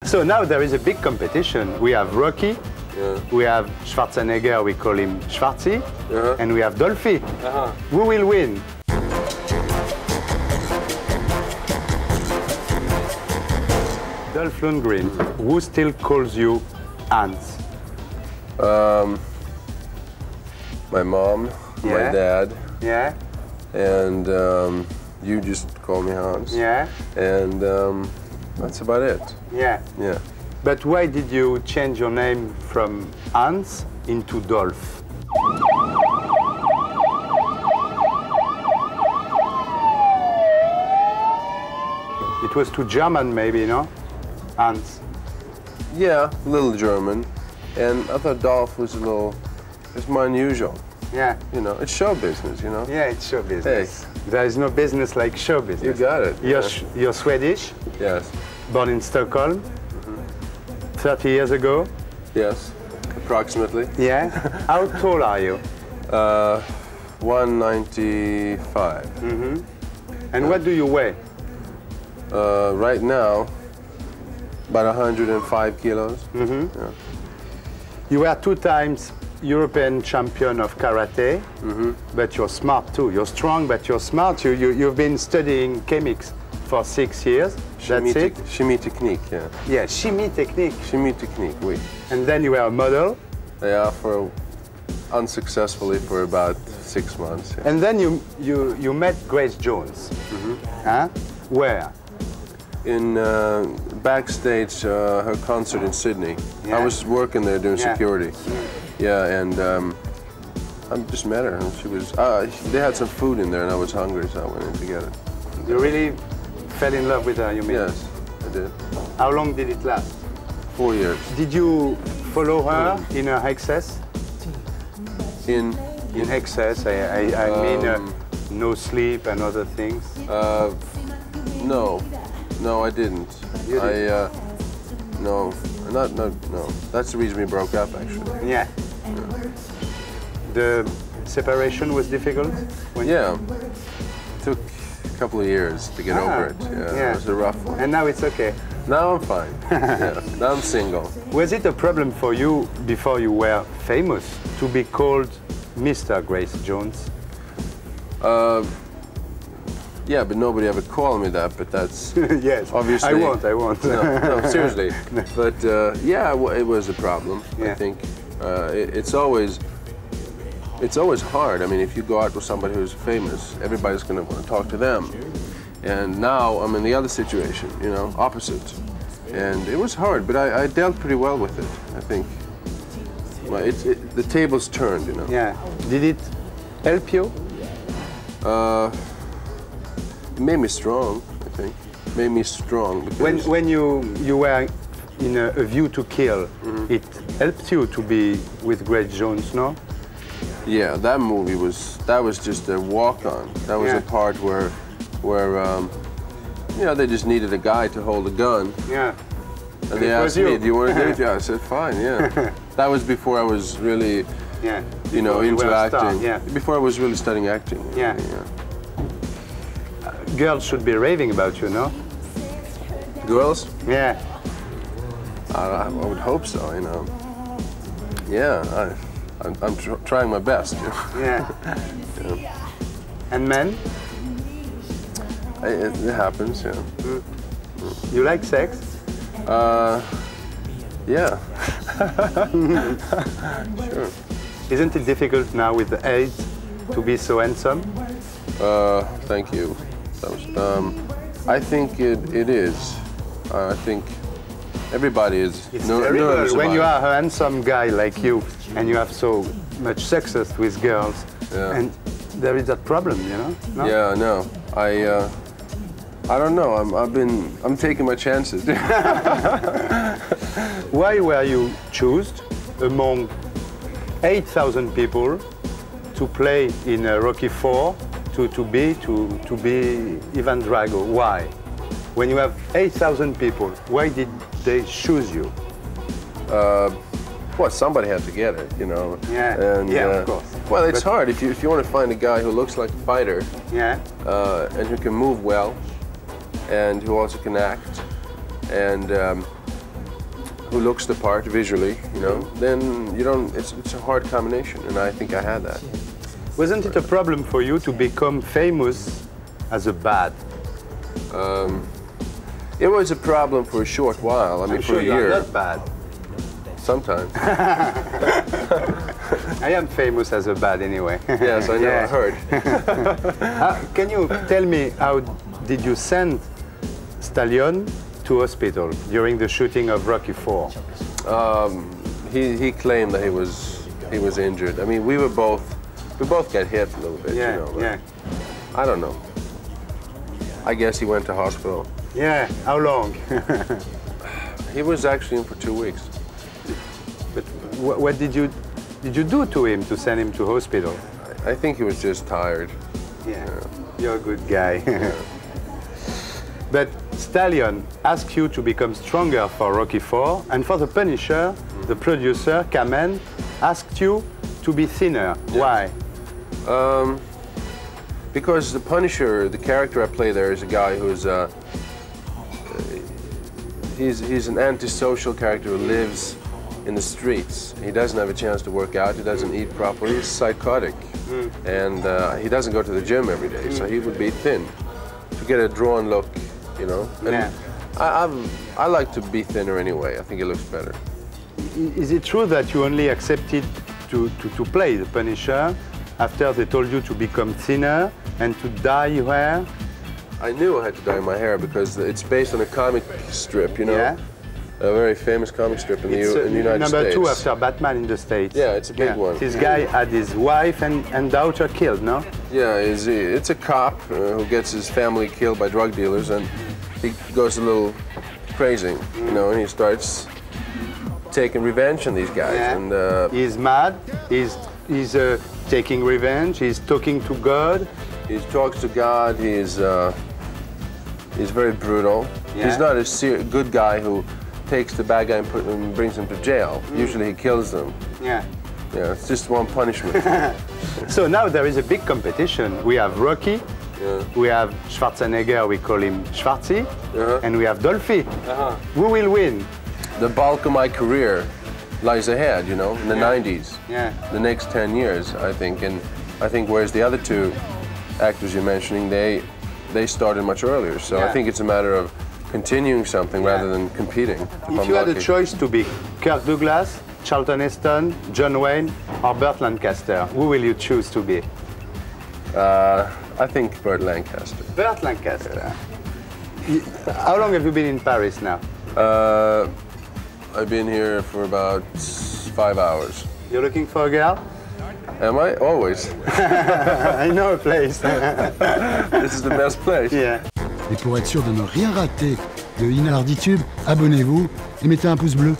So now there is a big competition. We have Rocky, we have Schwarzenegger, we call him Schwarzi, and we have Dolphy. Who will win? Dolph Lundgren, who still calls you Hans? My mom, my dad. Yeah. And you just call me Hans. Yeah. And that's about it. Yeah. Yeah. But why did you change your name from Hans into Dolph? It was too German, maybe, no? Hans. Yeah, a little German. And I thought Dolph was it's more unusual. Yeah. You know, it's show business, you know? Yeah, it's show business. Hey. There is no business like show business. You got it. You're Swedish? Yes. Born in Stockholm? 30 years ago? Yes, approximately. Yeah? How tall are you? 195. And what do you weigh? Right now, about 105 kilos. Yeah. You were 2 times European champion of karate, but you're smart too. You're strong, but you're smart. You've been studying chemics for 6 years. That's it? Chimie technique, yeah. Yeah, chimie technique. Chimie technique, oui. And then you were a model. Yeah, unsuccessfully for about 6 months. Yeah. And then you met Grace Jones. Huh? Where? In backstage, her concert in Sydney. Yeah. I was working there doing security. Yeah, and I just met her. And she was. They had some food in there, and I was hungry, so I went in to get it. You really fell in love with her, you mean? Yes, I did. How long did it last? 4 years. Did you follow her in her excess? In excess, I mean no sleep and other things. No, I didn't. You didn't? No. That's the reason we broke up, actually. Yeah. The separation was difficult? Yeah. It took a couple of years to get over it. Yeah, it was a rough one. And now it's okay? Now I'm fine. Yeah. Now I'm single. Was it a problem for you, before you were famous, to be called Mr. Grace Jones? Yeah, but nobody ever called me that, but that's yes. Obviously. I won't. No, seriously. No. But yeah, it was a problem. Yeah. I think it's always hard. I mean, if you go out with somebody who's famous, everybody's going to want to talk to them. And now I'm in the other situation, you know, opposite. And it was hard, but I dealt pretty well with it, I think. Well, the tables turned, you know. Yeah. Did it help you? It made me strong, I think. It made me strong. Because When you were in a View to Kill, it helped you to be with Grace Jones, no? Yeah, that movie was just a walk-on. That was a part where you know, they just needed a guy to hold a gun. Yeah. And they asked me, do you want to do it? Yeah, I said, fine, yeah. That was before I was really, you know, into acting. Yeah. Before I was really studying acting. Yeah. Girls should be raving about you, no? Girls? Yeah. I would hope so, you know. Yeah, I'm trying my best. You know? Yeah. And men? It happens, yeah. You like sex? Yeah. Sure. Isn't it difficult now with the age to be so handsome? Thank you. I think it is. I think everybody is. It's terrible when you are a handsome guy like you and you have so much success with girls, and there is that problem, you know? No? Yeah, no. I don't know. I'm taking my chances. Why were you chosen among 8,000 people to play in Rocky IV to be Ivan Drago? Why? When you have 8,000 people, why did they choose you? Well, somebody had to get it, you know. Yeah. And, of course. Well, it's hard if you want to find a guy who looks like a fighter. Yeah. And who can move well, and who also can act, and who looks the part visually, you know, then you don't. It's a hard combination, and I think I had that. Wasn't it a problem for you to become famous as a bad? It was a problem for a short while. I mean, for a year. I'm not bad. Sometimes. I am famous as a bad anyway. Yes, I know. Yeah. I heard. Can you tell me how did you send Stallone to hospital during the shooting of Rocky IV? He claimed that he was injured. I mean, we both got hit a little bit. Yeah, you know, but yeah. I don't know. I guess he went to hospital. Yeah. How long? He was actually in for 2 weeks. But what did you do to him to send him to hospital? I think he was just tired. Yeah. You're a good guy. But Stallone asked you to become stronger for Rocky IV, and for The Punisher, the producer, Kamen, asked you to be thinner. Yeah. Why? Because the Punisher, the character I play there, is a guy who's he's an antisocial character who lives in the streets. He doesn't have a chance to work out. He doesn't eat properly. He's psychotic, and he doesn't go to the gym every day. So he would be thin to get a drawn look, you know. And I like to be thinner anyway. I think it looks better. Is it true that you only accepted to play the Punisher after they told you to become thinner and to dye your hair? I knew I had to dye my hair because it's based on a comic strip, you know. Yeah. A very famous comic strip in the United States. Number 2 after Batman in the States. Yeah, it's a big one. This guy had his wife and daughter killed, no? Yeah, it's a cop who gets his family killed by drug dealers, and he goes a little crazy, you know, and he starts taking revenge on these guys. Yeah. And he's mad. He's taking revenge. He's talking to God. He talks to God. He's very brutal. Yeah. He's not a good guy who takes the bad guy and brings him to jail. Usually he kills them. Yeah. Yeah, it's just one punishment. So now there is a big competition. We have Rocky, we have Schwarzenegger, we call him Schwarzi, and we have Dolphy. Who will win? The bulk of my career lies ahead, you know, in the 90s. Yeah. The next 10 years, I think. And I think whereas the other two actors you're mentioning, they started much earlier. So I think it's a matter of continuing something rather than competing. If you had a choice to be Kirk Douglas, Charlton Heston, John Wayne, or Burt Lancaster, who will you choose to be? I think Burt Lancaster. Burt Lancaster. How long have you been in Paris now? I've been here for about 5 hours. You're looking for a girl? Am I? Always. I know a place. This is the best place. Yeah. Et pour être sûr de ne rien rater de Arditube, abonnez-vous et mettez un pouce bleu.